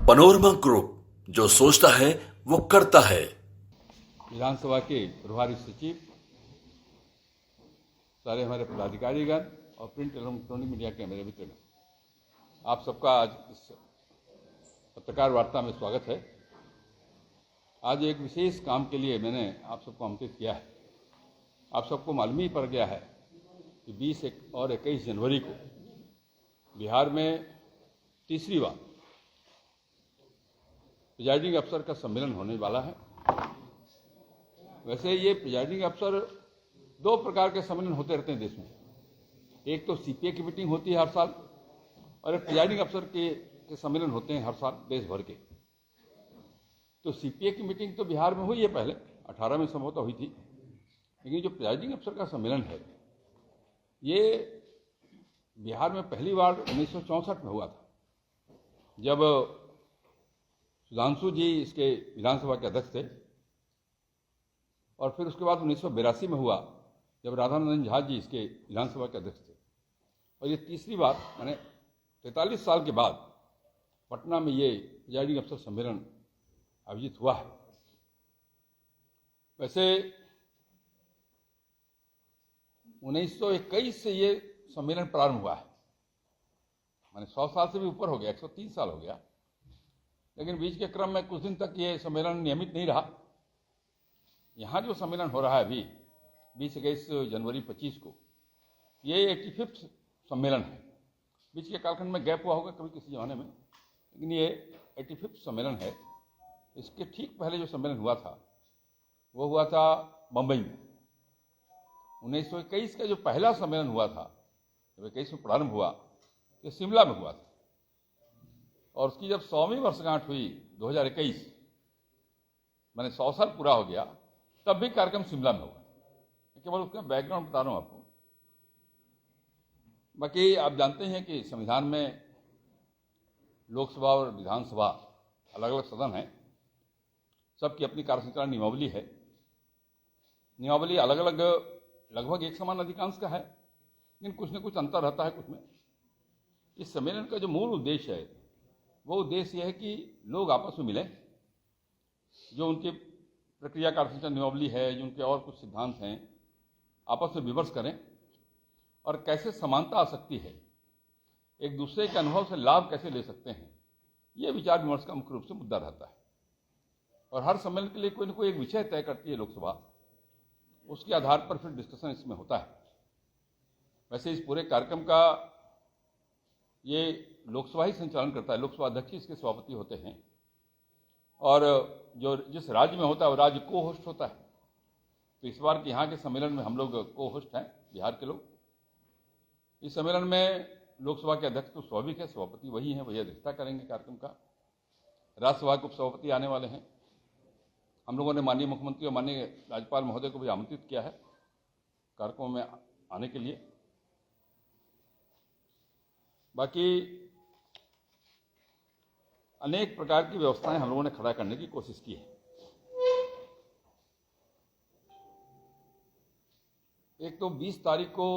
Panorama group, जो सोचता है वो करता है। विधानसभा के प्रभारी सचिव, सारे हमारे पदाधिकारीगण और प्रिंट एवं इलेक्ट्रॉनिक मीडिया के मेरे मित्रगण, आप सबका आज इस पत्रकार वार्ता में स्वागत है। आज एक विशेष काम के लिए मैंने आप सबको आमंत्रित किया है। आप सबको मालूम ही पड़ गया है कि 20 और 21 जनवरी को बिहार में तीसरी बार प्रिजाइडिंग अफसर का सम्मेलन होने वाला है। वैसे ये प्रिजाइडिंग अफसर दो प्रकार के सम्मेलन होते रहते हैं देश में। एक तो सीपीए की मीटिंग होती है हर साल, और एक प्रिजाइडिंग अफसर के सम्मेलन होते हैं हर साल देश भर के। तो सीपीए की मीटिंग तो बिहार में हुई है, पहले 18 में संभवतः हुई थी, लेकिन जो प्रिजाइडिंग अफसर का सम्मेलन है ये बिहार में पहली बार 1964 में हुआ था, जब सुधांशु जी इसके विधानसभा के अध्यक्ष थे। और फिर उसके बाद 1982 में हुआ, जब राधानंदन झा जी इसके विधानसभा के अध्यक्ष थे। और ये तीसरी बार, माने 43 साल के बाद पटना में ये प्रिजाइडिंग अफसर सम्मेलन आयोजित हुआ है। वैसे 1921 से ये सम्मेलन प्रारंभ हुआ है, माने 100 साल से भी ऊपर हो गया, 103 साल हो गया। लेकिन बीच के क्रम में कुछ दिन तक ये सम्मेलन नियमित नहीं रहा। यहाँ जो सम्मेलन हो रहा है अभी 20-21 जनवरी 25 को, ये 85वां सम्मेलन है। बीच के कालखंड में गैप हुआ होगा कभी किसी जमाने में, लेकिन ये 85वां सम्मेलन है। इसके ठीक पहले जो सम्मेलन हुआ था वो हुआ था बम्बई में। 1921 का जो पहला सम्मेलन हुआ था, जब 21 में प्रारंभ हुआ, ये शिमला में हुआ था। और उसकी जब 100वीं वर्षगांठ हुई 2021, मैंने 100 साल पूरा हो गया, तब भी कार्यक्रम शिमला में हुआ। केवल उसका बैकग्राउंड बता रहा हूं आपको। बाकी आप जानते हैं कि संविधान में लोकसभा और विधानसभा अलग अलग सदन हैं, सबकी अपनी कार्यसंचालन नियमावली है। नियमावली अलग अलग लगभग एक समान अधिकांश का है, लेकिन कुछ न कुछ अंतर रहता है कुछ में। इस सम्मेलन का जो मूल उद्देश्य है वो उद्देश्य यह है कि लोग आपस में मिलें, जो उनकी प्रक्रिया कार्यसंचालन नियमावली है, जो उनके और कुछ सिद्धांत हैं, आपस में विमर्श करें और कैसे समानता आ सकती है, एक दूसरे के अनुभव से लाभ कैसे ले सकते हैं, ये विचार विमर्श का मुख्य रूप से मुद्दा रहता है। और हर सम्मेलन के लिए कोई न कोई एक विषय तय करती है लोकसभा, उसके आधार पर फिर डिस्कशन इसमें होता है। वैसे इस पूरे कार्यक्रम का ये लोकसभा ही संचालन करता है, लोकसभा अध्यक्ष इसके सभापति होते हैं, और जो जिस राज्य में होता है वो राज्य को होस्ट होता है। तो इस बार के यहाँ के सम्मेलन में हम लोग को होस्ट हैं, बिहार के लोग। इस सम्मेलन में लोकसभा के अध्यक्ष तो स्वाभाविक है, सभापति वही हैं, वही अध्यक्षता करेंगे कार्यक्रम का। राज्यसभा के उपसभापति आने वाले हैं। हम लोगों ने माननीय मुख्यमंत्री और माननीय राज्यपाल महोदय को भी आमंत्रित किया है कार्यक्रमों में आने के लिए। बाकी अनेक प्रकार की व्यवस्थाएं हम लोगों ने खड़ा करने की कोशिश की है। एक तो 20 तारीख को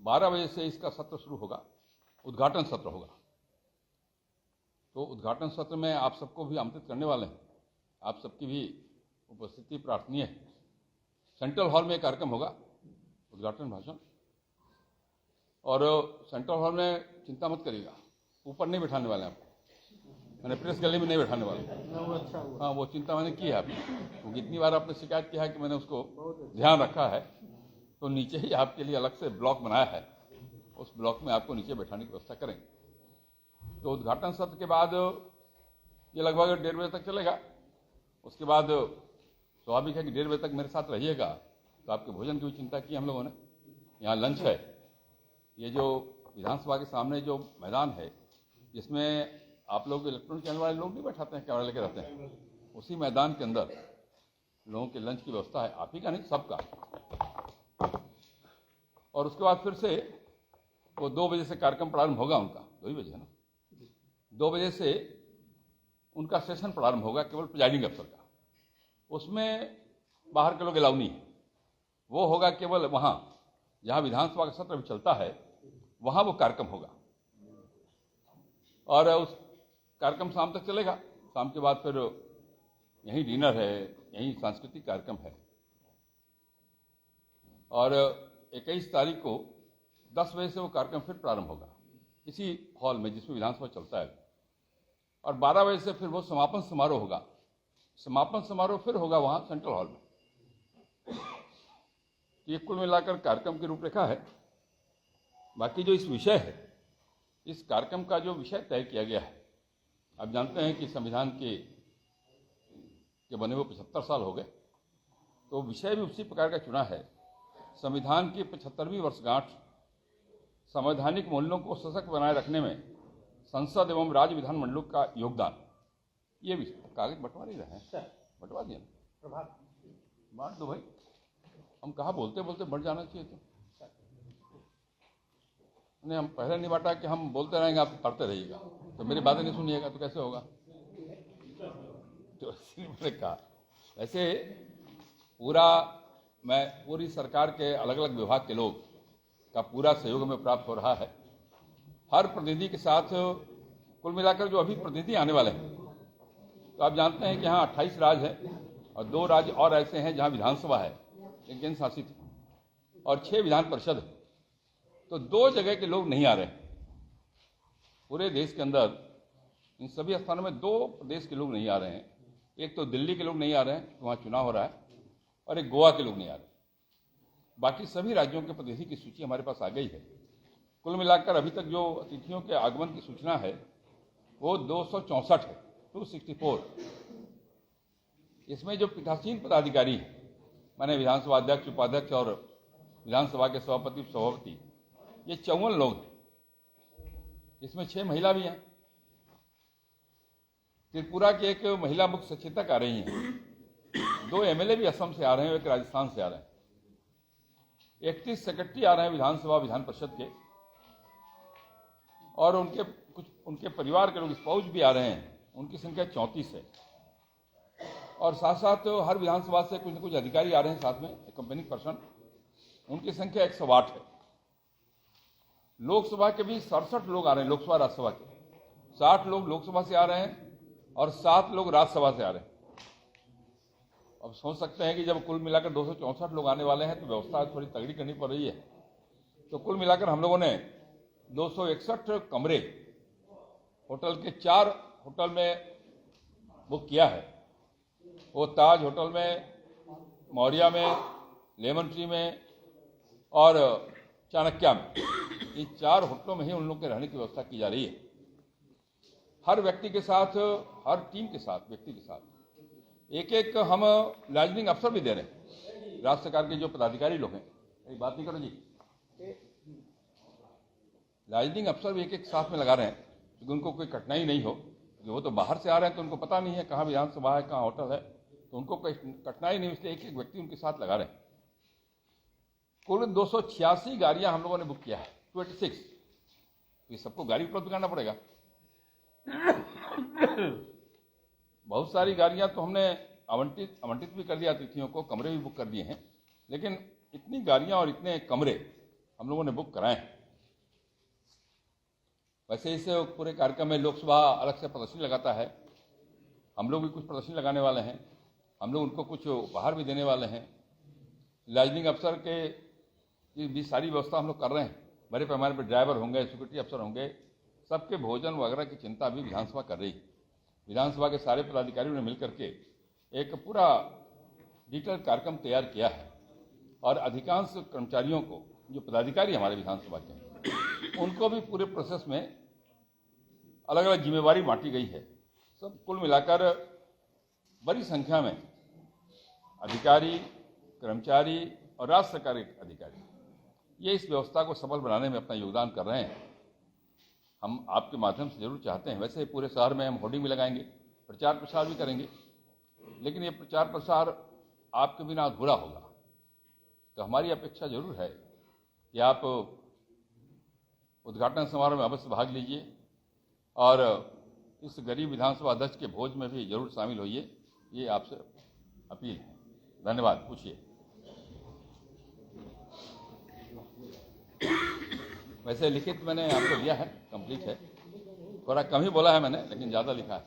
12 बजे से इसका सत्र शुरू होगा, उद्घाटन सत्र होगा। तो उद्घाटन सत्र में आप सबको भी आमंत्रित करने वाले हैं, आप सबकी भी उपस्थिति प्रार्थनीय है। सेंट्रल हॉल में कार्यक्रम होगा, उद्घाटन भाषण। और सेंट्रल हॉल में चिंता मत करिएगा, ऊपर नहीं बैठाने वाले आपको, मैंने प्रेस गैलरी में नहीं बैठाने वाले। हाँ, वो चिंता मैंने की है आपकी, क्योंकि इतनी बार आपने शिकायत किया है कि मैंने उसको ध्यान रखा है। तो नीचे ही आपके लिए अलग से ब्लॉक बनाया है, उस ब्लॉक में आपको नीचे बैठाने की व्यवस्था करेंगे। तो उद्घाटन सत्र के बाद ये लगभग 1:30 बजे तक चलेगा। उसके बाद स्वाभाविक है कि 1:30 बजे तक मेरे साथ रहिएगा, तो आपके भोजन की भी चिंता की हम लोगों ने। यहाँ लंच है, ये जो विधानसभा के सामने जो मैदान है, जिसमें आप लोग इलेक्ट्रॉनिक चैनल वाले लोग नहीं बैठाते हैं, कैमरा लेके रहते हैं, उसी मैदान के अंदर लोगों के लंच की व्यवस्था है, आप ही का नहीं, सबका। और उसके बाद फिर से वो 2 बजे से कार्यक्रम प्रारंभ होगा उनका, 2 ही बजे है ना, 2 बजे से उनका सेशन प्रारंभ होगा केवल प्रिजाइडिंग अफसर का। उसमें बाहर के लोग अलाउ नहीं है, वो होगा केवल वहाँ जहाँ विधानसभा का सत्र भी चलता है, वहाँ वो कार्यक्रम होगा। और उस कार्यक्रम शाम तक चलेगा। शाम के बाद फिर यहीं डिनर है, यहीं सांस्कृतिक कार्यक्रम है। और 21 तारीख को 10 बजे से वो कार्यक्रम फिर प्रारंभ होगा इसी हॉल में जिसमें विधानसभा चलता है, और 12 बजे से फिर वो समापन समारोह होगा। समापन समारोह फिर होगा वहाँ सेंट्रल हॉल में। ये कुल मिलाकर कार्यक्रम की रूपरेखा है। बाकी जो इस विषय है, इस कार्यक्रम का जो विषय तय किया गया है, आप जानते हैं कि संविधान के बने हुए 75 साल हो गए, तो विषय भी उसी प्रकार का चुना है। संविधान की 75वीं वर्षगांठ, संवैधानिक मूल्यों को सशक्त बनाए रखने में संसद एवं राज्य विधानमंडलों का योगदान, ये भी कागज बंटवा नहीं रहे हैं, बंटवा दिया ना, बांट दो भाई। हम कहा बोलते बोलते बढ़ जाना चाहिए, तो नहीं, हम पहले नहीं बांटा कि हम बोलते रहेंगे आप पढ़ते रहिएगा, तो मेरी बातें नहीं सुनिएगा तो कैसे होगा। तो इसलिए मैंने कहा, वैसे पूरी सरकार के अलग अलग विभाग के लोग का पूरा सहयोग हमें प्राप्त हो रहा है। हर प्रतिनिधि के साथ कुल मिलाकर जो अभी प्रतिनिधि आने वाले हैं, तो आप जानते हैं कि यहाँ 28 राज्य है और 2 राज्य और ऐसे हैं जहाँ विधानसभा है, एक केंद्र शासित, और 6 विधान परिषद है। तो 2 जगह के लोग नहीं आ रहे हैं पूरे देश के अंदर। इन सभी स्थानों में 2 प्रदेश के लोग नहीं आ रहे हैं। एक तो दिल्ली के लोग नहीं आ रहे हैं, वहाँ चुनाव हो रहा है, और एक गोवा के लोग नहीं आ रहे। बाकी सभी राज्यों के प्रतिनिधि की सूची हमारे पास आ गई है। कुल मिलाकर अभी तक जो अतिथियों के आगमन की सूचना है वो 264 है, 264। इसमें जो पीठासीन पदाधिकारी हैं, माने विधानसभा अध्यक्ष, उपाध्यक्ष और विधानसभा के सभापति, उपसभापति, ये 54 लोग हैं। इसमें 6 महिला भी हैं। त्रिपुरा की एक महिला मुख्य सचेतक आ रही हैं। 2 एमएलए भी असम से आ रहे हैं, एक राजस्थान से आ रहे हैं। 31 सेक्रेटरी आ रहे हैं विधानसभा विधान परिषद के, और उनके परिवार के लोग, स्पाउस भी आ रहे हैं। उनकी संख्या 34 है। और साथ साथ हर विधानसभा से कुछ न कुछ अधिकारी आ रहे हैं साथ में, एक्कम्पैनिंग पर्सन। उनकी संख्या 108 है। लोकसभा के भी 67 लोग आ रहे हैं, लोकसभा राज्यसभा के 60 लोग लोकसभा से आ रहे हैं और 7 लोग राज्यसभा से आ रहे हैं। अब सोच सकते हैं कि जब कुल मिलाकर 264 लोग आने वाले हैं तो व्यवस्था थोड़ी तगड़ी करनी पड़ रही है। तो कुल मिलाकर हम लोगों ने 261 कमरे होटल के 4 होटल में बुक किया है। वो ताज होटल में, मौर्या में, लेमन ट्री में और चाणक्य में, इन 4 होटलों में ही उन लोगों के रहने की व्यवस्था की जा रही है। हर व्यक्ति के साथ, हर टीम के साथ, व्यक्ति के साथ एक हम लाइजनिंग अफसर भी दे रहे हैं। राज्य सरकार के जो पदाधिकारी लोग हैं, एक बात नहीं करो जी, लाइजनिंग अफसर भी एक साथ में लगा रहे हैं क्योंकि उनको कोई कठिनाई नहीं हो। कि वो तो बाहर से आ रहे हैं तो उनको पता नहीं है कहाँ विधानसभा है, कहाँ होटल है, तो उनको कोई कठिनाई नहीं, इसलिए एक व्यक्ति उनके साथ लगा रहे हैं। कुल 286 गाड़ियां हम लोगों ने बुक किया है, 26। ये सबको गाड़ी उपलब्ध करना पड़ेगा। बहुत सारी गाड़ियां तो हमने आवंटित भी कर दिया अतिथियों को, कमरे भी बुक कर दिए हैं, लेकिन इतनी गाड़ियां और इतने कमरे हम लोगों ने बुक कराए हैं। वैसे इस पूरे कार्यक्रम में लोकसभा अलग से प्रदर्शनी लगाता है, हम लोग भी कुछ प्रदर्शनी लगाने वाले हैं। हम लोग उनको कुछ उपहार भी देने वाले हैं। लाइजनिंग अफसर के भी सारी व्यवस्था हम लोग कर रहे हैं। बड़े पैमाने पर ड्राइवर होंगे, सिक्योरिटी अफसर होंगे, सबके भोजन वगैरह की चिंता भी विधानसभा कर रही है। विधानसभा के सारे पदाधिकारियों ने मिलकर के एक पूरा डिटेल कार्यक्रम तैयार किया है, और अधिकांश कर्मचारियों को, जो पदाधिकारी हमारे विधानसभा के हैं, उनको भी पूरे प्रोसेस में अलग अलग जिम्मेवारी बांटी गई है। सब कुल मिलाकर बड़ी संख्या में अधिकारी, कर्मचारी और राज्य सरकार के अधिकारी ये इस व्यवस्था को सफल बनाने में अपना योगदान कर रहे हैं। हम आपके माध्यम से जरूर चाहते हैं, वैसे पूरे शहर में हम होर्डिंग भी लगाएंगे, प्रचार प्रसार भी करेंगे, लेकिन ये प्रचार प्रसार आपके बिना अधूरा होगा। तो हमारी अपेक्षा जरूर है कि आप उद्घाटन समारोह में अवश्य भाग लीजिए और इस गरीब विधानसभा अध्यक्ष के भोज में भी जरूर शामिल होइए, ये आपसे अपील है। धन्यवाद। पूछिए। वैसे लिखित मैंने आपको दिया है, कंप्लीट है, थोड़ा कम ही बोला है मैंने, लेकिन ज्यादा लिखा है।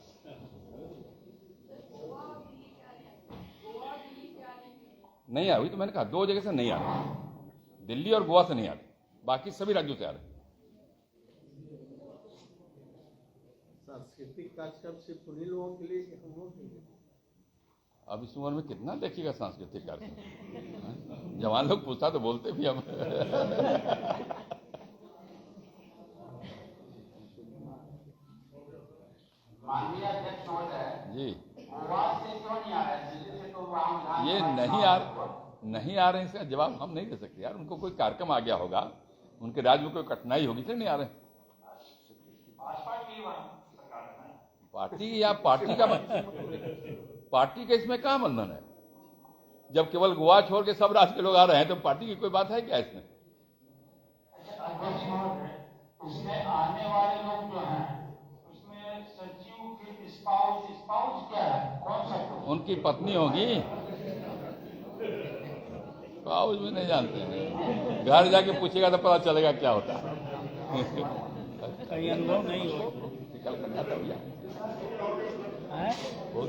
नहीं आ रही, तो मैंने कहा 2 जगह से नहीं आ रही, दिल्ली और गोवा से नहीं आ रही, बाकी सभी राज्यों से आ रहे। सांस्कृतिक कार्यक्रम सिर्फ उन्हीं लोगों के लिए कि हम लोग के लिए? अब इस उम्र में कितना देखिएगा सांस्कृतिक कार्यक्रम? जवान लोग पूछता तो बोलते भी हम। माननीय अध्यक्ष महोदय, जी, गोवा से क्यों नहीं आ रहे? दिल्ली से तो वहाँ ये नहीं आ रहे हैं, इसका जवाब हम नहीं दे सकते यार। उनको कोई कार्यक्रम आ गया होगा, उनके राज्य में कोई कठिनाई होगी, इसलिए नहीं आ रहे। पार्टी या पार्टी का इसमें क्या बंधन है? जब केवल गोवा छोड़ के सब राज्य के लोग आ रहे हैं तो पार्टी की कोई बात है क्या इसमें? अध्यक्ष महोदय, इसमें आने वाले लोग जो हैं, उसमें सचिव के स्पाउस क्या है? कौन सा? उनकी पत्नी होगी। स्पाउस भी नहीं जानते हैं, घर जाके पूछेगा तो पता चलेगा क्या होता है। कहीं अनुभव नहीं हो? निकल कर जाता भैया, बहुत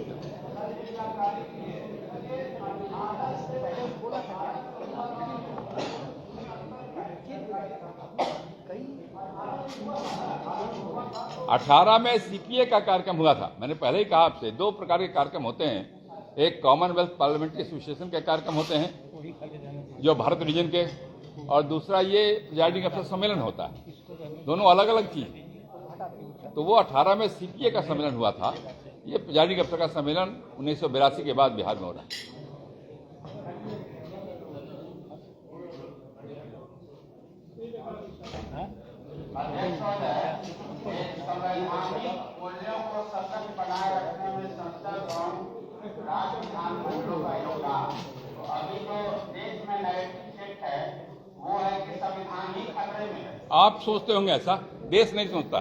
18 में सीपीए का कार्यक्रम हुआ था। मैंने पहले ही कहा आपसे, 2 प्रकार के कार्यक्रम होते हैं। एक कॉमनवेल्थ पार्लियामेंट्री एसोसिएशन के कार्यक्रम होते हैं जो भारत रीजन के, और दूसरा ये प्रिजाइडिंग अफसर सम्मेलन होता है। दोनों अलग अलग चीज। तो वो 18 में सीपीए का सम्मेलन हुआ था। ये प्रिजाइडिंग अफसर का सम्मेलन 1982 के बाद बिहार में हो रहा है। संवैधानिक मूल्यों को सशक्त बनाए रखने में संसद और राज्य विधानमंडलों का योगदान। अभी जो देश में नैतिक सेट है वो है कि संविधान ही खतरे में है। आप सोचते होंगे ऐसा, देश नहीं सोचता।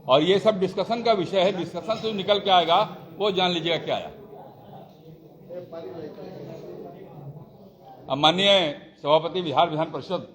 और ये सब डिस्कशन का विषय है। डिस्कशन से निकल के आएगा वो जान लीजिएगा क्या आया। अब माननीय सभापति बिहार विधान परिषद